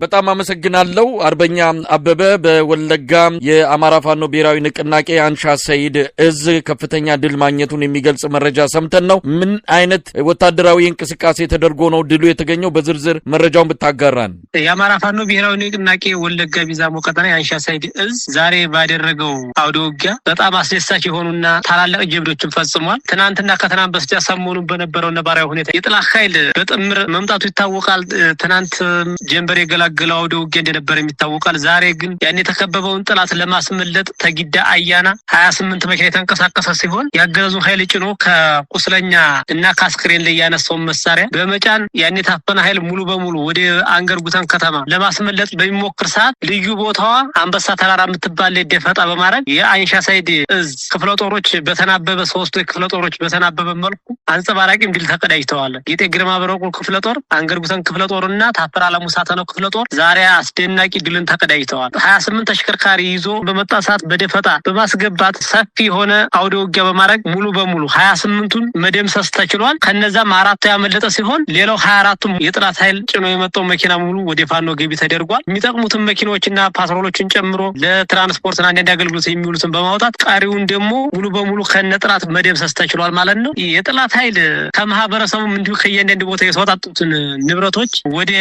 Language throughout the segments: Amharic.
በጣም አመሰግናለሁ። አርበኛ አበበ በወለጋ የአማራ ፋኖ ብሔራዊ ንቅናቄ አንሻ ሰይድ እዝ ከፍተኛ ድል ማግኘቱን የሚገልጽ መረጃ ሰምተን ነው። ምን አይነት ወታደራዊ እንቅስቃሴ ተደርጎ ነው ድሉ የተገኘው? በዝርዝር መረጃውን ብታጋራን። የአማራ ፋኖ ብሔራዊ ንቅናቄ ወለጋ ቢዛሞ ቀጠና አንሻ ሰይድ እዝ ዛሬ ባደረገው አውደ ውጊያ በጣም አስደሳች የሆኑና ታላላቅ ጀብዶችን ፈጽሟል። ትናንትና ከትናንት በስቲያ ሰሞኑን በነበረው ነባራዊ ሁኔታ የጥላት ኃይል በጥምር መምጣቱ ይታወቃል። ትናንት ጀንበር የገላገለው አውደ ውጊያ እንደነበረ ይታወቃል። ዛሬ ግን ያን የተከበበውን ጥላት ለማስመለጥ ተጊዳ አያና 28 መኪና የተንቀሳቀሰ ሲሆን ያገዛዙን ኃይል ጭኖ ከቁስለኛ እና ከአስክሬን ላይ ያነሳውን መሳሪያ በመጫን ያን የታፈነ ኃይል ሙሉ በሙሉ ወደ አንገርጉተን ከተማ ለማስመለጥ በሚሞክር ሰዓት ልዩ ቦታዋ አንበሳ ተራራ የምትባል ደፈጣ በማድረግ የአንሻ ሰይድ እዝ ክፍለ ጦሮች በተናበበ ሶስቱ ክፍለ ጦሮች በተናበበ መልኩ አንጸባራቂ ድል ተቀዳጅተዋል። ጌጤ ግርማ በረቁ ክፍለ ጦር፣ አንገርጉተን ክፍለ ጦርና ታፈራ ለሙሳተነው ክፍለ ጦር ዛሬ አስደናቂ ድልን ተቀዳጅተዋል። 28 ተሽከርካሪ ይዞ በመጣ ሰዓት በደፈጣ በማስገባት ሰፊ የሆነ አውደ ውጊያ በማድረግ ሙሉ በሙሉ 28ቱን መደምሰስ ተችሏል። ከነዛም አራቱ ያመለጠ ሲሆን ሌላው 24ቱም የጥላት ኃይል ጭኖ የመጣው መኪና ሙሉ ወደ ፋኖ ገቢ ተደርጓል። የሚጠቅሙትን መኪኖችና ፓትሮሎችን ጨምሮ ለትራንስፖርትና አንዳንድ አገልግሎት የሚውሉትን በማውጣት ቀሪውን ደግሞ ሙሉ በሙሉ ከነጥላት መደምሰስ ተችሏል ማለት ነው። የጥላት ኃይል ከማህበረሰቡም እንዲሁ ከእያንዳንድ ቦታ የተወጣጡትን ንብረቶች ወደ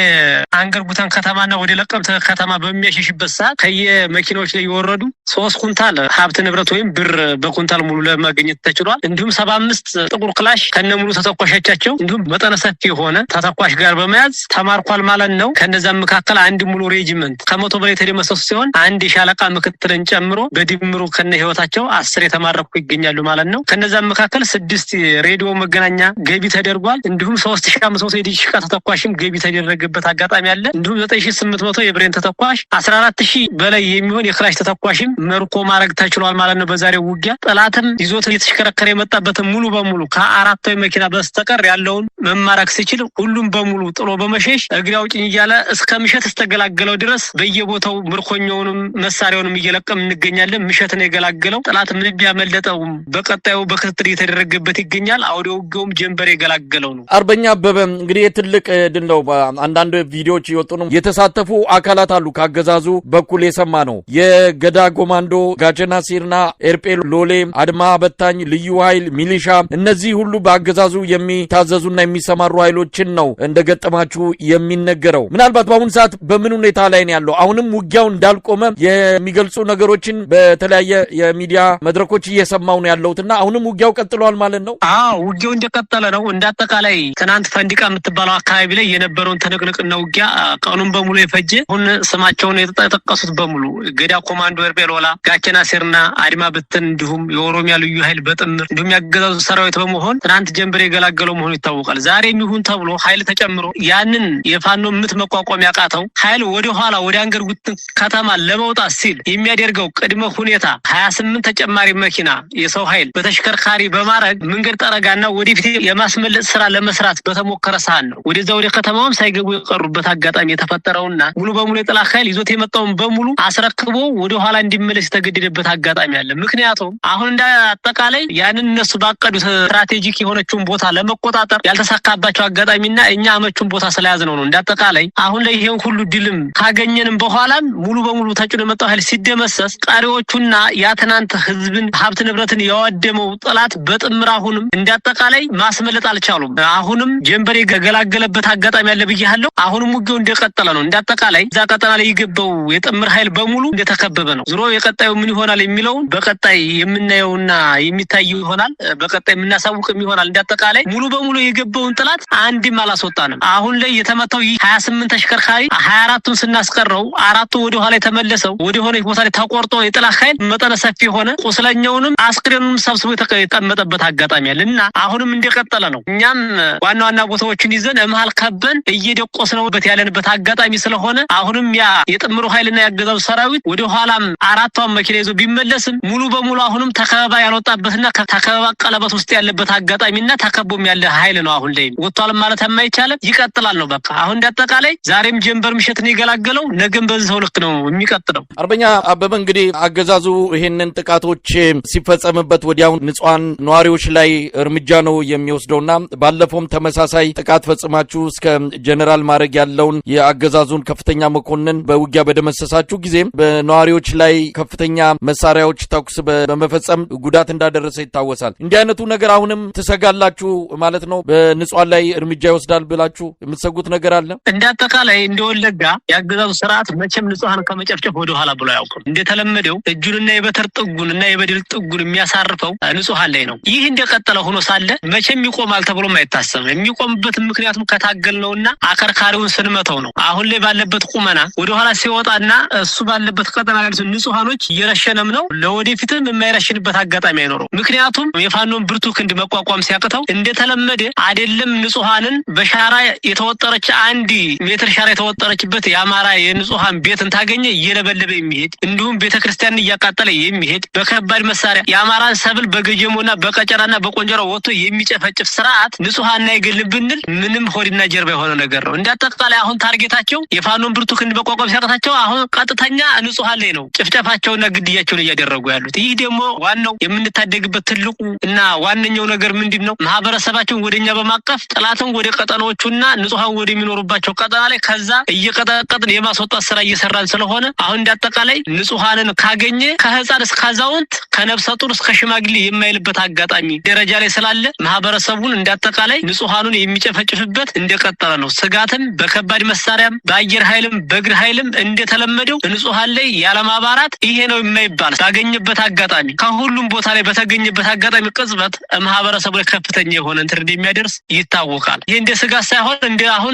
አንገርጉተን ከተማና ወደ ለቀምት ከተማ በሚያሸሽበት ሰዓት ከየመኪናዎች ላይ የወረዱ 3 ኩንታል ሀብት ንብረት ወይም ብር በኩንታል ሙሉ ለማግኘት ተችሏል። እንዲሁም 75 ጥቁር ክላሽ ከነሙሉ ተተኳሾቻቸው እንዲሁም መጠነ ሰፊ የሆነ ተተኳሽ ጋር በመያዝ ተማርኳል ማለት ነው። ከነዛም መካከል አንድ ሙሉ ሬጂመንት ከ100 በላይ የተደመሰሱ ሲሆን አንድ ሻለቃ ምክትልን ጨምሮ በድምሩ ከነ ህይወታቸው 10 የተማረኩ ይገኛሉ ማለት ነው። ከነዛም መካከል 6 ሬዲዮ መገናኛ ገቢ ተደርጓል። እንዲሁም 3500 የዲሽቃ ተተኳሽም ገቢ ተደረገበት አጋጣሚ አለ። እንዲሁም 9800 የብሬን ተተኳሽ 14000 በላይ የሚሆን የክላሽ ተተኳሽም መርኮ ማድረግ ተችሏል ማለት ነው። በዛሬው ውጊያ ጠላትም ይዞት እየተሽከረከረ የመጣበትን ሙሉ በሙሉ ከአራቱ መኪና በስተቀር ያለውን መማረክ ሲችል ሁሉም በሙሉ ጥሎ በመሸሽ እግሬ አውጭኝ እያለ እስከ ምሸት እስተገላገለው ድረስ በየቦታው ምርኮኛውንም መሳሪያውንም እየለቀም እንገኛለን። ምሸት ነው የገላገለው። ጠላት ምን ቢያመለጠው በቀጣዩ በክትትል እየተደረገበት ይገኛል። አውደ ውጊያውም ጀንበር የገላገለው ነው። አርበኛ አበበ እንግዲህ የትልቅ ድል ነው። አንዳንድ ቪዲዮዎች ይወጡ ነው። የተሳተፉ አካላት አሉ። ካገዛዙ በኩል የሰማ ነው የገዳ ኮማንዶ፣ ጋቸና ሲርና፣ ኤርጴ ሎሌ፣ አድማ በታኝ፣ ልዩ ኃይል፣ ሚሊሻ እነዚህ ሁሉ በአገዛዙ የሚታዘዙና የሚሰማሩ ኃይሎችን ነው እንደገጠማችሁ የሚነገረው። ምናልባት በአሁኑ ሰዓት በምን ሁኔታ ላይ ነው ያለው? አሁንም ውጊያው እንዳልቆመ የሚገልጹ ነገሮችን በተለያየ የሚዲያ መድረኮች እየሰማው ነው ያለውትና አሁንም ውጊያው ቀጥሏል ማለት ነው? አዎ ውጊያው እንደቀጠለ ነው። እንዳጠቃላይ ትናንት ፈንዲቃ የምትባለው አካባቢ ላይ የነበረውን ትንቅንቅና ውጊያ ቀኑን በሙሉ የፈጀ አሁን ስማቸውን የተጠቀሱት በሙሉ ገዳ ኮማንዶ፣ ኤርጴ ሎላ፣ ጋቸና ሲርና አድማ በታኝ እንዲሁም የኦሮሚያ ልዩ ኃይል በጥምር እንዲሁም ያገዛዙ ሰራዊት በመሆን ትናንት ጀንበር የገላገለው መሆኑ ይታወቃል። ዛሬ የሚሆን ተብሎ ኃይል ተጨምሮ ያንን የፋኖ ምት መቋቋም ያቃተው ኃይል ወደ ኋላ ወደ አንገርጉተን ከተማ ለመውጣት ሲል የሚያደርገው ቅድመ ሁኔታ 28 ተጨማሪ መኪና የሰው ኃይል በተሽከርካሪ በማድረግ መንገድ ጠረጋና ወደፊት የማስመለጥ ስራ ለመስራት በተሞከረ ሰዓት ነው ወደዛ ወደ ከተማውም ሳይገቡ የቀሩበት አጋጣሚ የተፈጠረውና ሙሉ በሙሉ የጥላት ኃይል ይዞት የመጣውን በሙሉ አስረክቦ ወደ ኋላ እንዲመለስ የተገደደበት አጋጣሚ አለ። ምክንያቱም አሁን እንደ አጠቃላይ ያንን እነሱ ባቀዱት ስትራቴጂክ የሆነችውን ቦታ ለመቆጣጠር ያልተሳካባቸው አጋጣሚና እኛ አመቹን ቦታ ስለያዝነው ነው። እንደ አጠቃላይ አሁን ላይ ይሄን ሁሉ ድልም ካገኘንም በኋላም ሙሉ በሙሉ ተጭኖ የመጣው ኃይል ሲደመሰስ ቀሪዎቹና ያ ትናንት ህዝብን ሀብት ንብረትን ያወደመው ጠላት በጥምር አሁንም እንደ አጠቃላይ ማስመለጥ አልቻሉም። አሁንም ጀንበር የገላገለበት አጋጣሚ አለ ብያለሁ። አሁንም ውጊያው እንደቀጠለ ነው። እንደ አጠቃላይ እዛ ቀጠና ላይ የገባው የጥምር ኃይል በሙሉ እንደተከበበ ነው። ዞሮ የቀጣዩ ምን ይሆናል የሚለውን በቀጣይ የምናየውና የሚታየው ይሆናል። በቀጣይ የምናሳውቅም ይሆናል። እንደ አጠቃላይ ሙሉ በሙሉ የገባውን ጠላት አንድም አላስወጣንም። አሁን ላይ የተመታው 28 ተሽከርካሪ 24ቱን ስናስቀረው 4ቱ ወደ ኋላ የተመለሰው ወደ ሆነ ቦታ ላይ ተቆርጦ የጥላት ኃይል መጠነ ሰፊ ሆነ ቁስለኛውንም አስክሬኑንም ሰብስቦ የተቀመጠበት አጋጣሚ አለና አሁንም እንደቀጠለ ነው። እኛም ዋና ዋና ቦታዎችን ይዘን መሃል ከበን እየደቆስነውበት ያለንበት አጋጣሚ ስለሆነ አሁንም ያ የጥምሩ ኃይልና ያገዛዙ ሰራዊት ወደ ኋላም 4ቷን መኪና ይዞ ቢመለስም ሙሉ በሙሉ አሁንም ተከበባ ያልወጣበትና ተከበባ ቀለበት ውስጥ ያለበት አጋጣሚና ተከቦም ያለ ኃይል ነው። አሁን ላይ ወጥቷል ማለት የማይቻልም ይቀጥላል ነው በቃ። አሁን እንዳጠቃላይ ዛሬም ጀንበር ምሽት ነው የገላገለው፣ ነገም በዛው ልክ ነው የሚቀጥለው። አርበኛ አበበ እንግዲህ አገዛዙ ይሄንን ጥቃቶች ሲፈጸምበት ወዲያው ንጹሃን ነዋሪዎች ላይ እርምጃ ነው የሚወስደውና ባለፈውም ተመሳሳይ ጥቃት ፈጽማችሁ እስከ ጀነራል ማዕረግ ያለውን የአገዛዙ ያገዛዙን ከፍተኛ መኮንን በውጊያ በደመሰሳችሁ ጊዜ በነዋሪዎች ላይ ከፍተኛ መሳሪያዎች ተኩስ በመፈጸም ጉዳት እንዳደረሰ ይታወሳል። እንዲህ አይነቱ ነገር አሁንም ትሰጋላችሁ ማለት ነው? በንጹሃን ላይ እርምጃ ይወስዳል ብላችሁ የምትሰጉት ነገር አለ? እንዳጠቃላይ እንደወለጋ ያገዛዙ ስርዓት መቼም ንጹሃን ከመጨፍጨፍ ወደ ኋላ ብሎ አያውቅም። እንደተለመደው እጁንና የበተር ጥጉንና የበድል ጥጉን የሚያሳርፈው ንጹሃን ላይ ነው። ይህ እንደቀጠለ ሆኖ ሳለ መቼም ይቆማል ተብሎም አይታሰብም። የሚቆምበት ምክንያቱም ከታገልነውና አከርካሪውን ስንመተው ነው። አሁን ላይ ባለበት ቁመና ወደ ኋላ ሲወጣና እሱ ባለበት ቀጠና ያሉት ንጹሃኖች እየረሸነም ነው። ለወደፊትም የማይረሽንበት አጋጣሚ አይኖረው። ምክንያቱም የፋኖን ብርቱ ክንድ መቋቋም ሲያቅተው እንደተለመደ አይደለም ንጹሃንን በሻራ የተወጠረች 1 ሜትር ሻራ የተወጠረችበት የአማራ የንጹሃን ቤትን ታገኘ እየለበለበ የሚሄድ እንዲሁም ቤተክርስቲያንን እያቃጠለ የሚሄድ በከባድ መሳሪያ የአማራን ሰብል በገጀሞና በቀጨራና በቆንጀራ ወጥቶ የሚጨፈጭፍ ስርዓት ንጹሃን አይገልም ብንል ምንም ሆድና ጀርባ የሆነ ነገር ነው። እንዳጠቃላይ አሁን ታርጌታቸው የፋኖን ብርቱ ክንድ መቋቋም ሲያቅታቸው አሁን ቀጥተኛ ንጹሃን ላይ ነው ጭፍጨፋቸውና ግድያቸውን እያደረጉ ያሉት። ይህ ደግሞ ዋናው የምንታደግበት ትልቁ እና ዋነኛው ነገር ምንድነው? ማህበረሰባቸውን ወደኛ በማቀፍ ጠላትን ወደ ቀጠናዎቹና ንጹሃን ወደ የሚኖሩባቸው ቀጠና ላይ ከዛ እየቀጠቀጥን የማስወጣት ስራ እየሰራን ስለሆነ አሁን እንዳጠቃላይ ንጹሃንን ካገኘ ከህፃን እስከ አዛውንት ከነፍሰ ጡር እስከ ሽማግሌ የማይልበት አጋጣሚ ደረጃ ላይ ስላለ ማህበረሰቡን እንዳጠቃላይ ንጹሃኑን የሚጨፈጭፍበት እንደቀጠለ ነው። ስጋትም በከባድ መሳሪያም በአየር ኃይልም በእግር ኃይልም እንደተለመደው ንጹሃን ላይ ያለማባራት ይሄ ነው የማይባል ባገኘበት አጋጣሚ ከሁሉም ቦታ ላይ በተገኘበት አጋጣሚ ቅጽበት ማህበረሰቡ ላይ ከፍተኛ የሆነ እንትን እንደሚያደርስ ይታወቃል። ይሄ እንደ ስጋት ሳይሆን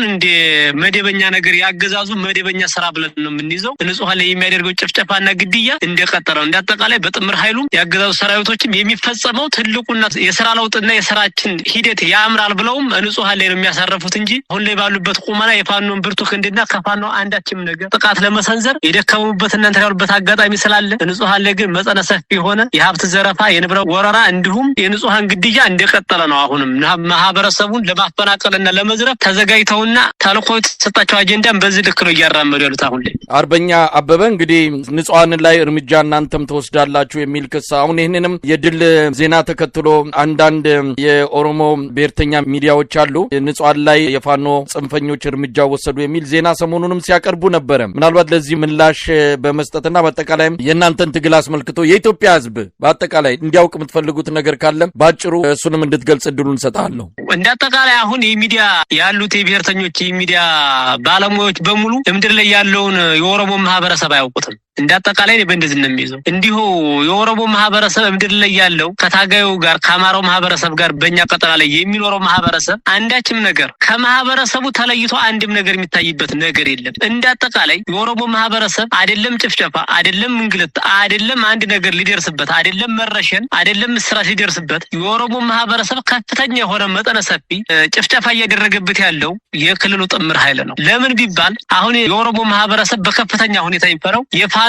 እንደ መደበኛ ነገር ያገዛዙ መደበኛ ስራ ብለን ነው የምንይዘው። ንጹሃን ላይ የሚያደርገው ጭፍጨፋና ግድያ እንደቀጠለ ነው። እንዳጠቃላይ በጥምር ኃይሉ ያገዛዙ ሰራዊቶችም የሚፈጸመው ትልቁና የስራ ለውጥና የስራችን ሂደት ያምራል ብለውም ንጹሃን ላይ ነው የሚያሳርፉት እንጂ አሁን ላይ ባሉበት ቁመና የፋኖን ብርቱ ክንድና ከፋኖ አንዳችም ነገር ጥቃት ለመሰንዘር የደከሙበትና እንትን ያሉበት አጋጣሚ ስላለ ንጹሃን ላይ ግን መጠነ ሰፊ የሆነ የሀብት ዘረፋ፣ የንብረት ወረራ እንዲሁም የንጹሃን ግድያ እንደቀጠለ ነው። አሁንም ማህበረሰቡን ለማፈናቀልና ለመዝረፍ ተዘጋጅተውና ተልዕኮ የተሰጣቸው አጀንዳን በዚህ ልክ ነው እያራመዱ ያሉት። አሁን ላይ አርበኛ አበበ እንግዲህ ንጹሃን ላይ እርምጃ እናንተም ተወስዳላችሁ የሚል ክስ አሁን ይህንንም የድል ዜና ተከትሎ አንዳንድ የኦሮሞ ብሔርተኛ ሚዲያዎች አሉ ንጹሃን ላይ የፋኖ ጽንፈኞች እርምጃ ወሰዱ የሚል ዜና ሰሞኑንም ሲያቀርቡ ነበረ። ምናልባት ለዚህ ምላሽ በመስጠትና በአጠቃላይ የእናንተን ትግል አስመልክቶ የኢትዮጵያ ሕዝብ በአጠቃላይ እንዲያውቅ የምትፈልጉት ነገር ካለ ባጭሩ እሱንም እንድትገልጽ እድሉን ሰጣለሁ። እንዳጠቃላይ አሁን የሚዲያ ያሉት የብሔርተኞች የሚዲያ ባለሙያዎች በሙሉ ምድር ላይ ያለውን የኦሮሞ ማህበረሰብ አያውቁትም። እንዳጠቃላይ በእንደዚህ ነው የሚይዘው። እንዲሁ የኦሮሞ ማህበረሰብ ምድር ላይ ያለው ከታጋዩ ጋር ከአማራው ማህበረሰብ ጋር በእኛ ቀጠና ላይ የሚኖረው ማህበረሰብ አንዳችም ነገር ከማህበረሰቡ ተለይቶ አንድም ነገር የሚታይበት ነገር የለም። እንዳጠቃላይ የኦሮሞ ማህበረሰብ አይደለም ጭፍጨፋ፣ አይደለም እንግልት፣ አይደለም አንድ ነገር ሊደርስበት፣ አይደለም መረሸን፣ አይደለም እስራት ሊደርስበት የኦሮሞ ማህበረሰብ ከፍተኛ የሆነ መጠነ ሰፊ ጭፍጨፋ እያደረገበት ያለው የክልሉ ጥምር ኃይል ነው። ለምን ቢባል አሁን የኦሮሞ ማህበረሰብ በከፍተኛ ሁኔታ የሚፈራው የፋኖን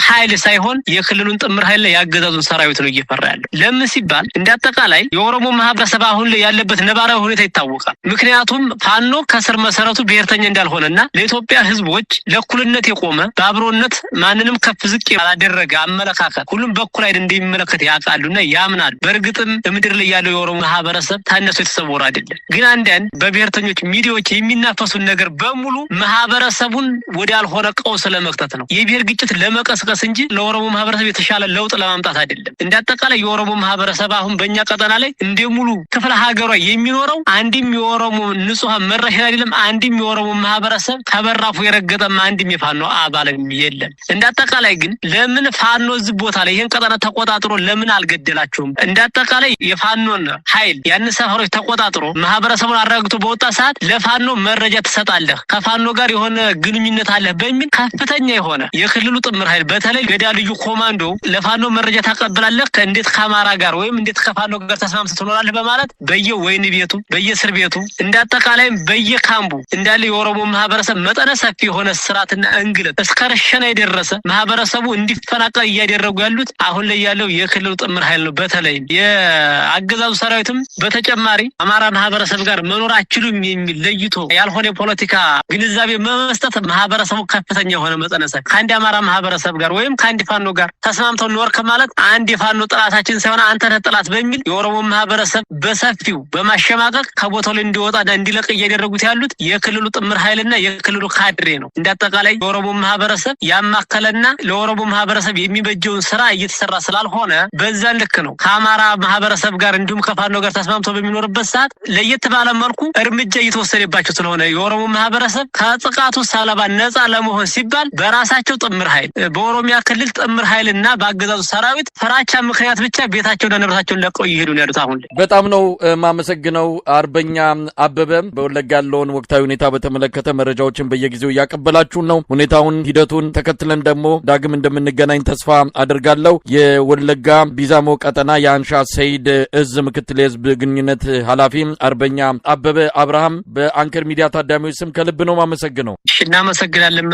ኃይል ሳይሆን የክልሉን ጥምር ኃይል ያገዛዙን ሰራዊት ነው እየፈራ ያለው። ለምን ሲባል እንዳጠቃላይ የኦሮሞ ማህበረሰብ አሁን ላይ ያለበት ነባራዊ ሁኔታ ይታወቃል። ምክንያቱም ፋኖ ከስር መሰረቱ ብሔርተኛ እንዳልሆነና ለኢትዮጵያ ህዝቦች ለእኩልነት የቆመ በአብሮነት ማንንም ከፍ ዝቅ ያላደረገ አመለካከት ሁሉም በኩል አይደል እንደሚመለከት ያውቃሉና ያምናሉ። በእርግጥም ምድር ላይ ያለው የኦሮሞ ማህበረሰብ ታነሱ የተሰወረ አይደለም። ግን አንዳንድ በብሔርተኞች ሚዲያዎች የሚናፈሱን ነገር በሙሉ ማህበረሰቡን ወዳልሆነ ቀውስ ለመክተት ነው። የብሔር ግጭት ለመቀስቀስ እንጂ ለኦሮሞ ማህበረሰብ የተሻለ ለውጥ ለማምጣት አይደለም። እንዳጠቃላይ የኦሮሞ ማህበረሰብ አሁን በእኛ ቀጠና ላይ እንደሙሉ ክፍለ ሀገሯ የሚኖረው አንድም የኦሮሞ ንጹሃን መረሸን አይደለም፣ አንድም የኦሮሞ ማህበረሰብ ከበራፉ የረገጠም አንድም የፋኖ አባልም የለም። እንዳጠቃላይ ግን ለምን ፋኖ እዚህ ቦታ ላይ ይህን ቀጠና ተቆጣጥሮ ለምን አልገደላቸውም? እንዳጠቃላይ የፋኖን ኃይል ያን ሰፈሮች ተቆጣጥሮ ማህበረሰቡን አረጋግቶ በወጣ ሰዓት ለፋኖ መረጃ ትሰጣለህ፣ ከፋኖ ጋር የሆነ ግንኙነት አለህ በሚል ከፍተኛ የሆነ የክልሉ ጥምር ኃይል በተለይ ገዳ ልዩ ኮማንዶ ለፋኖ መረጃ ታቀብላለህ፣ እንዴት ከአማራ ጋር ወይም እንዴት ከፋኖ ጋር ተስማምተህ ትኖራለህ በማለት በየወይን ቤቱ በየእስር ቤቱ እንዳጠቃላይ በየካምቡ እንዳለ የኦሮሞ ማህበረሰብ መጠነ ሰፊ የሆነ ስርዓትና እንግልት እስከ ረሸና የደረሰ ማህበረሰቡ እንዲፈናቀል እያደረጉ ያሉት አሁን ላይ ያለው የክልሉ ጥምር ኃይል ነው። በተለይ የአገዛዙ ሰራዊትም በተጨማሪ አማራ ማህበረሰብ ጋር መኖር አይችሉም የሚል ለይቶ ያልሆነ የፖለቲካ ግንዛቤ መስጠት ማህበረሰቡ ከፍተኛ የሆነ መጠነ ሰፊ ከአንድ አማራ ማህበረሰብ ማህበረሰብ ጋር ወይም ከአንድ ፋኖ ጋር ተስማምተው እንወርክ ማለት አንድ የፋኖ ጥላታችን ሳይሆን አንተ ነህ ጥላት በሚል የኦሮሞ ማህበረሰብ በሰፊው በማሸማቀቅ ከቦታው ላይ እንዲወጣና እንዲለቅ እያደረጉት ያሉት የክልሉ ጥምር ኃይልና የክልሉ ካድሬ ነው። እንዳጠቃላይ የኦሮሞ ማህበረሰብ ያማከለና ለኦሮሞ ማህበረሰብ የሚበጀውን ስራ እየተሰራ ስላልሆነ በዛ ልክ ነው ከአማራ ማህበረሰብ ጋር እንዲሁም ከፋኖ ጋር ተስማምተው በሚኖርበት ሰዓት ለየት ባለ መልኩ እርምጃ እየተወሰደባቸው ስለሆነ የኦሮሞ ማህበረሰብ ከጥቃቱ ሰለባ ነፃ ለመሆን ሲባል በራሳቸው ጥምር ኃይል በኦሮሚያ ክልል ጥምር ኃይልና በአገዛዙ ሰራዊት ፍራቻ ምክንያት ብቻ ቤታቸውና ንብረታቸውን ለቀው ይሄዱ ነው ያሉት። አሁን በጣም ነው ማመሰግነው አርበኛ አበበ በወለጋ ያለውን ወቅታዊ ሁኔታ በተመለከተ መረጃዎችን በየጊዜው ያቀበላችሁ ነው። ሁኔታውን ሂደቱን ተከትለን ደግሞ ዳግም እንደምንገናኝ ተስፋ አደርጋለሁ። የወለጋ ቢዛሞ ቀጠና የአንሻ ሰይድ እዝ ምክትል የህዝብ ግንኙነት ኃላፊ አርበኛ አበበ አብርሃም በአንከር ሚዲያ ታዳሚዎች ስም ከልብ ነው ማመሰግነው። እናመሰግናለን።